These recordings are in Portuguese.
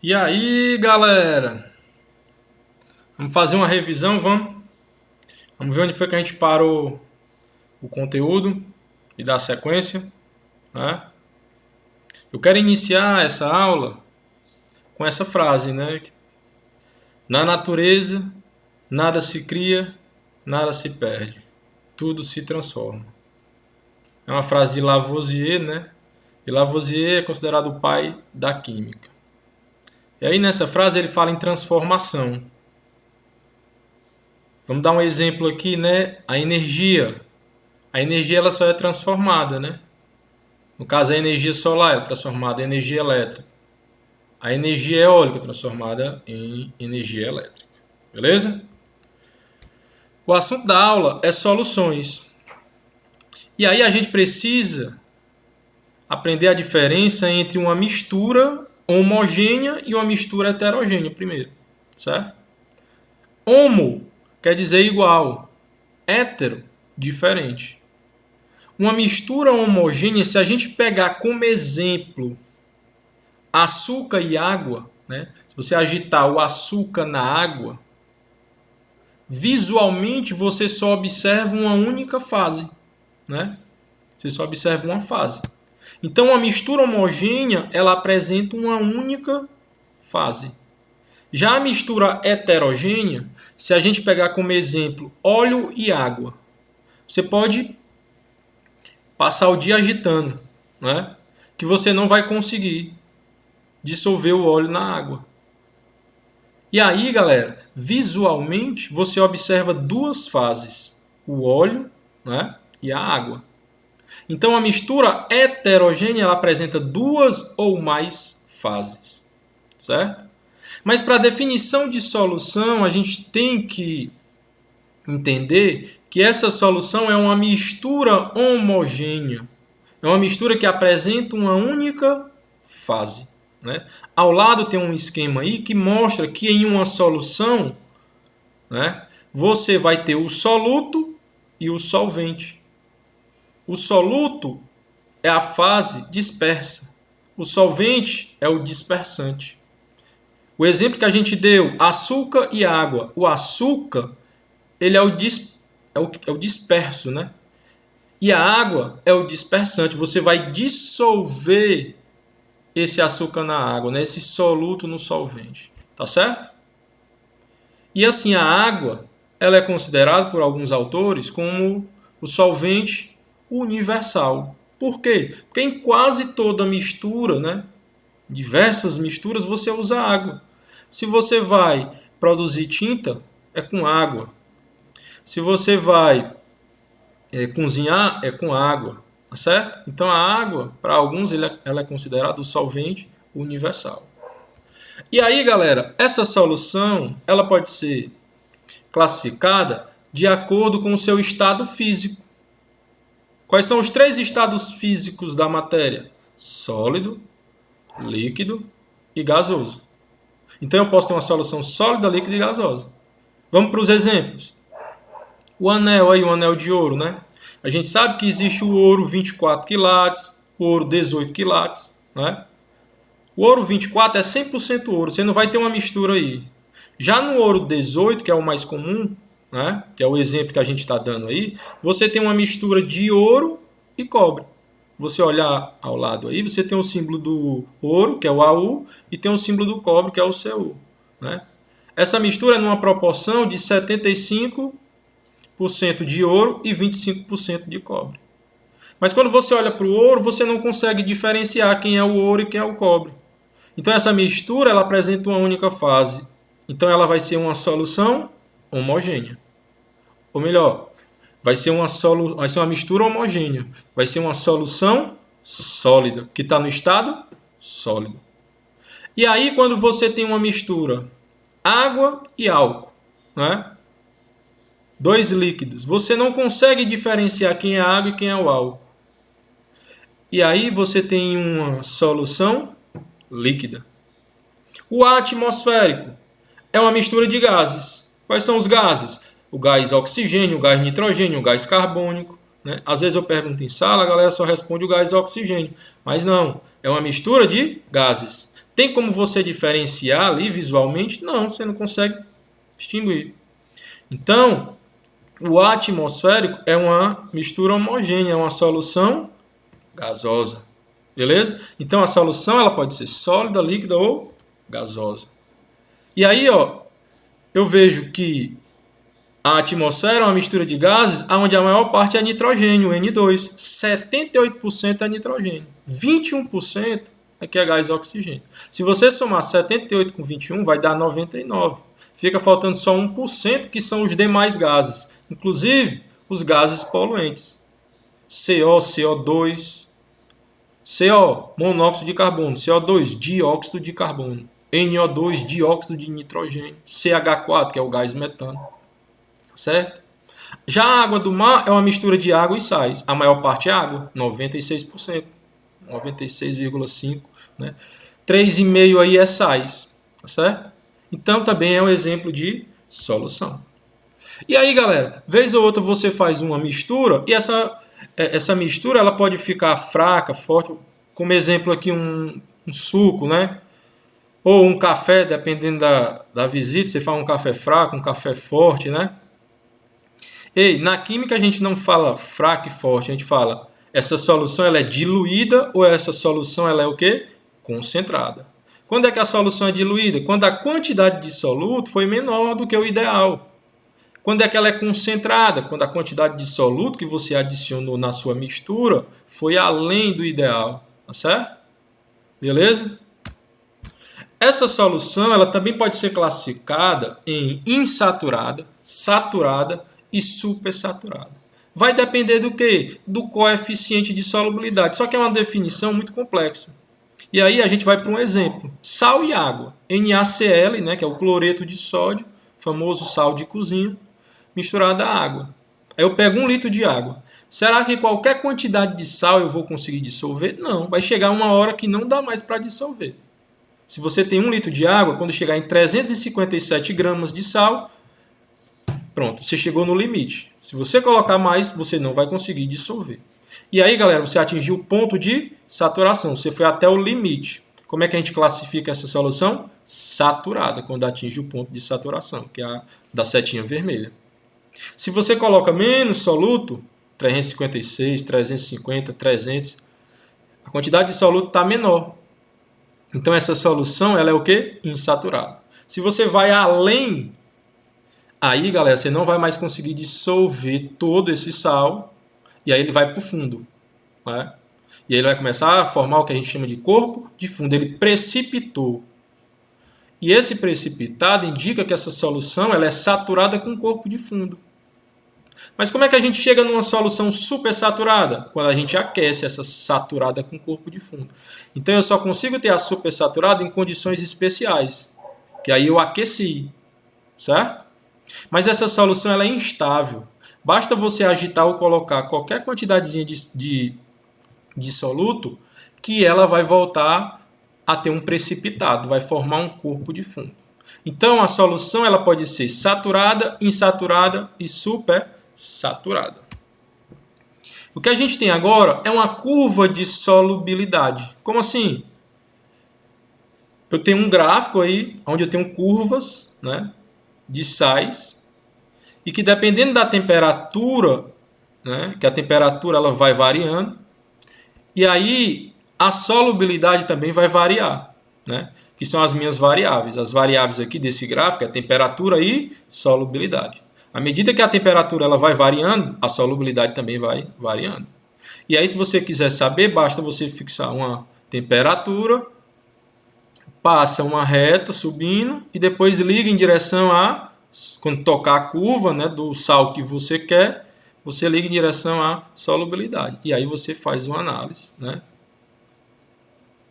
E aí, galera? Vamos fazer uma revisão, vamos? Vamos ver onde foi que a gente parou o conteúdo e dar sequência, né? Eu quero iniciar essa aula com essa frase, né? Na natureza, nada se cria, nada se perde, tudo se transforma. É uma frase de Lavoisier, né? E Lavoisier é considerado o pai da química. E aí nessa frase ele fala em transformação. Vamos dar um exemplo aqui, né? A energia. A energia ela só é transformada, né? No caso, a energia solar é transformada em energia elétrica. A energia eólica é transformada em energia elétrica. Beleza? O assunto da aula é soluções. E aí a gente precisa aprender a diferença entre uma mistura homogênea e uma mistura heterogênea primeiro. Certo? Homo quer dizer igual. Hétero, diferente. Uma mistura homogênea, se a gente pegar como exemplo açúcar e água, né? Se você agitar o açúcar na água, visualmente você só observa uma única fase, né? Você só observa uma fase. Então, a mistura homogênea ela apresenta uma única fase. Já a mistura heterogênea, se a gente pegar como exemplo óleo e água, você pode passar o dia agitando, né? Que você não vai conseguir dissolver o óleo na água. E aí, galera, visualmente você observa duas fases, o óleo, né, e a água. Então a mistura heterogênea ela apresenta duas ou mais fases, certo? Mas para a definição de solução, a gente tem que entender que essa solução é uma mistura homogênea. É uma mistura que apresenta uma única fase. Né? Ao lado tem um esquema aí que mostra que em uma solução, né, você vai ter o soluto e o solvente. O soluto é a fase dispersa. O solvente é o dispersante. O exemplo que a gente deu, açúcar e água. O açúcar ele é o disperso, né? E a água é o dispersante. Você vai dissolver esse açúcar na água, né? Esse soluto no solvente. Tá certo? E assim, a água ela é considerada por alguns autores como o solvente universal. Por quê? Porque em quase toda mistura, né? Diversas misturas, você usa água. Se você vai produzir tinta, é com água. Se você vai cozinhar, é com água. Tá certo? Então a água, para alguns, ela é considerada o solvente universal. E aí, galera, essa solução ela pode ser classificada de acordo com o seu estado físico. Quais são os três estados físicos da matéria? Sólido, líquido e gasoso. Então eu posso ter uma solução sólida, líquida e gasosa. Vamos para os exemplos. O anel aí, o anel de ouro, né? A gente sabe que existe o ouro 24 quilates, o ouro 18 quilates, né? O ouro 24 é 100% ouro, você não vai ter uma mistura aí. Já no ouro 18, que é o mais comum, né? Que é o exemplo que a gente está dando aí, você tem uma mistura de ouro e cobre. Você olhar ao lado aí, você tem o símbolo do ouro, que é o AU, e tem o símbolo do cobre, que é o CU. Né? Essa mistura é numa proporção de 75% de ouro e 25% de cobre. Mas quando você olha para o ouro, você não consegue diferenciar quem é o ouro e quem é o cobre. Então essa mistura ela apresenta uma única fase. Então ela vai ser uma solução homogênea. Ou melhor, vai ser uma mistura homogênea. Vai ser uma solução sólida, que está no estado sólido. E aí quando você tem uma mistura água e álcool, né? Dois líquidos, você não consegue diferenciar quem é a água e quem é o álcool. E aí você tem uma solução líquida. O ar atmosférico é uma mistura de gases. Quais são os gases? O gás oxigênio, o gás nitrogênio, o gás carbônico. Né? Às vezes eu pergunto em sala, a galera só responde o gás oxigênio. Mas não, é uma mistura de gases. Tem como você diferenciar ali visualmente? Não, você não consegue distinguir. Então, o ar atmosférico é uma mistura homogênea, é uma solução gasosa. Beleza? Então, a solução ela pode ser sólida, líquida ou gasosa. E aí, ó, eu vejo que a atmosfera é uma mistura de gases onde a maior parte é nitrogênio, N2. 78% é nitrogênio. 21% é que é gás oxigênio. Se você somar 78 com 21, vai dar 99. Fica faltando só 1%, que são os demais gases. Inclusive, os gases poluentes. CO, CO2, CO, monóxido de carbono. CO2, dióxido de carbono. NO2, dióxido de nitrogênio. CH4, que é o gás metano. Certo? Já a água do mar é uma mistura de água e sais. A maior parte é água, 96%, 96,5%, né? 3,5% aí é sais, tá certo? Então também é um exemplo de solução. E aí, galera, vez ou outra você faz uma mistura e essa mistura ela pode ficar fraca, forte, como exemplo aqui um suco, né? Ou um café, dependendo da visita, você faz um café fraco, um café forte, né? Ei, na química a gente não fala fraco e forte, a gente fala essa solução ela é diluída ou essa solução ela é o quê? Concentrada. Quando é que a solução é diluída? Quando a quantidade de soluto foi menor do que o ideal. Quando é que ela é concentrada? Quando a quantidade de soluto que você adicionou na sua mistura foi além do ideal, tá certo? Beleza? Essa solução ela também pode ser classificada em insaturada, saturada e supersaturada. Vai depender do quê? Do coeficiente de solubilidade. Só que é uma definição muito complexa. E aí a gente vai para um exemplo. Sal e água. NaCl, né, que é o cloreto de sódio, famoso sal de cozinha, misturado à água. Aí eu pego 1 litro de água. Será que qualquer quantidade de sal eu vou conseguir dissolver? Não. Vai chegar uma hora que não dá mais para dissolver. Se você tem 1 litro de água, quando chegar em 357 gramas de sal, pronto, você chegou no limite. Se você colocar mais, você não vai conseguir dissolver. E aí, galera, você atingiu o ponto de saturação. Você foi até o limite. Como é que a gente classifica essa solução? Saturada, quando atinge o ponto de saturação, que é a da setinha vermelha. Se você coloca menos soluto, 356, 350, 300, a quantidade de soluto está menor. Então, essa solução ela é o quê? Insaturada. Se você vai além, aí, galera, você não vai mais conseguir dissolver todo esse sal e aí ele vai para o fundo. Né? E aí ele vai começar a formar o que a gente chama de corpo de fundo. Ele precipitou. E esse precipitado indica que essa solução ela é saturada com corpo de fundo. Mas como é que a gente chega numa solução supersaturada? Quando a gente aquece essa saturada com corpo de fundo. Então eu só consigo ter a supersaturada em condições especiais, que aí eu aqueci, certo? Mas essa solução ela é instável. Basta você agitar ou colocar qualquer quantidadezinha de soluto que ela vai voltar a ter um precipitado, vai formar um corpo de fundo. Então a solução ela pode ser saturada, insaturada e supersaturada. O que a gente tem agora é uma curva de solubilidade. Como assim? Eu tenho um gráfico aí onde eu tenho curvas, né, de sais e que dependendo da temperatura, né, que a temperatura ela vai variando e aí a solubilidade também vai variar, né, que são as minhas variáveis. As variáveis aqui desse gráfico é temperatura e solubilidade. À medida que a temperatura ela vai variando, a solubilidade também vai variando. E aí, se você quiser saber, basta você fixar uma temperatura, passa uma reta subindo e depois liga em direção a, quando tocar a curva, né, do sal que você quer, você liga em direção à solubilidade. E aí você faz uma análise, né?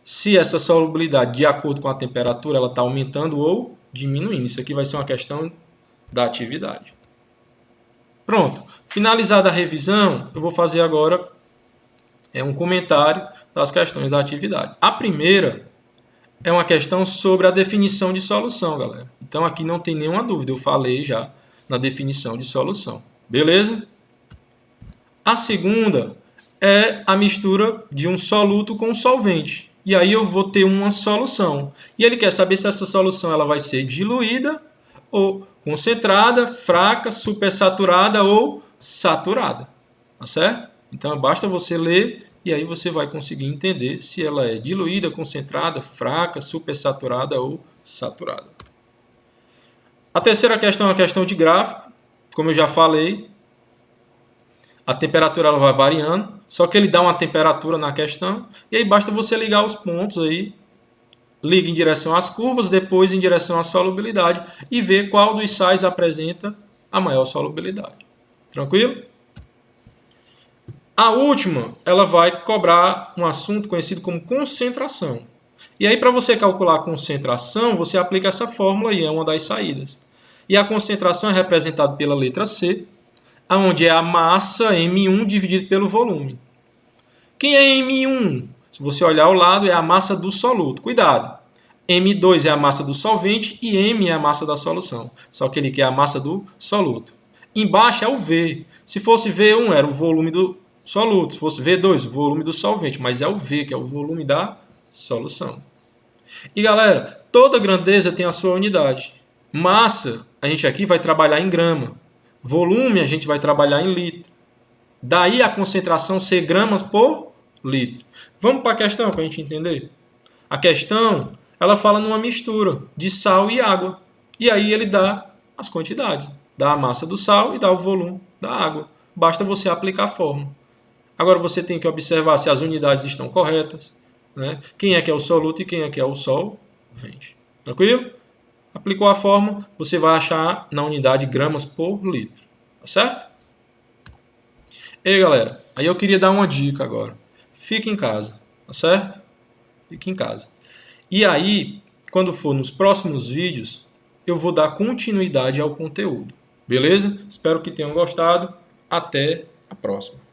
Se essa solubilidade, de acordo com a temperatura, ela está aumentando ou diminuindo. Isso aqui vai ser uma questão da atividade. Pronto. Finalizada a revisão, eu vou fazer agora um comentário das questões da atividade. A primeira é uma questão sobre a definição de solução, galera. Então aqui não tem nenhuma dúvida, eu falei já na definição de solução. Beleza? A segunda é a mistura de um soluto com um solvente. E aí eu vou ter uma solução. E ele quer saber se essa solução ela vai ser diluída ou concentrada, fraca, supersaturada ou saturada. Tá certo? Então basta você ler e aí você vai conseguir entender se ela é diluída, concentrada, fraca, supersaturada ou saturada. A terceira questão é uma questão de gráfico. Como eu já falei, a temperatura ela vai variando, só que ele dá uma temperatura na questão, e aí basta você ligar os pontos aí, liga em direção às curvas, depois em direção à solubilidade, e ver qual dos sais apresenta a maior solubilidade. Tranquilo? A última, ela vai cobrar um assunto conhecido como concentração. E aí, para você calcular a concentração, você aplica essa fórmula aí, é uma das saídas. E a concentração é representada pela letra C, onde é a massa M1 dividido pelo volume. Quem é M1? Se você olhar ao lado, é a massa do soluto. Cuidado! M2 é a massa do solvente e M é a massa da solução. Só que ele quer a massa do soluto. Embaixo é o V. Se fosse V1, era o volume do soluto. Se fosse V2, o volume do solvente. Mas é o V, que é o volume da solução. E galera, toda grandeza tem a sua unidade. Massa, a gente aqui vai trabalhar em grama. Volume, a gente vai trabalhar em litro. Daí a concentração ser gramas por litro. Vamos para a questão para a gente entender? A questão, ela fala numa mistura de sal e água. E aí ele dá as quantidades. Dá a massa do sal e dá o volume da água. Basta você aplicar a fórmula. Agora você tem que observar se as unidades estão corretas, né? Quem é que é o soluto e quem é que é o solvente. Tranquilo? Aplicou a fórmula, você vai achar na unidade gramas por litro. Tá certo? E aí, galera, aí eu queria dar uma dica agora. Fique em casa, tá certo? Fique em casa. E aí, quando for nos próximos vídeos, eu vou dar continuidade ao conteúdo. Beleza? Espero que tenham gostado. Até a próxima.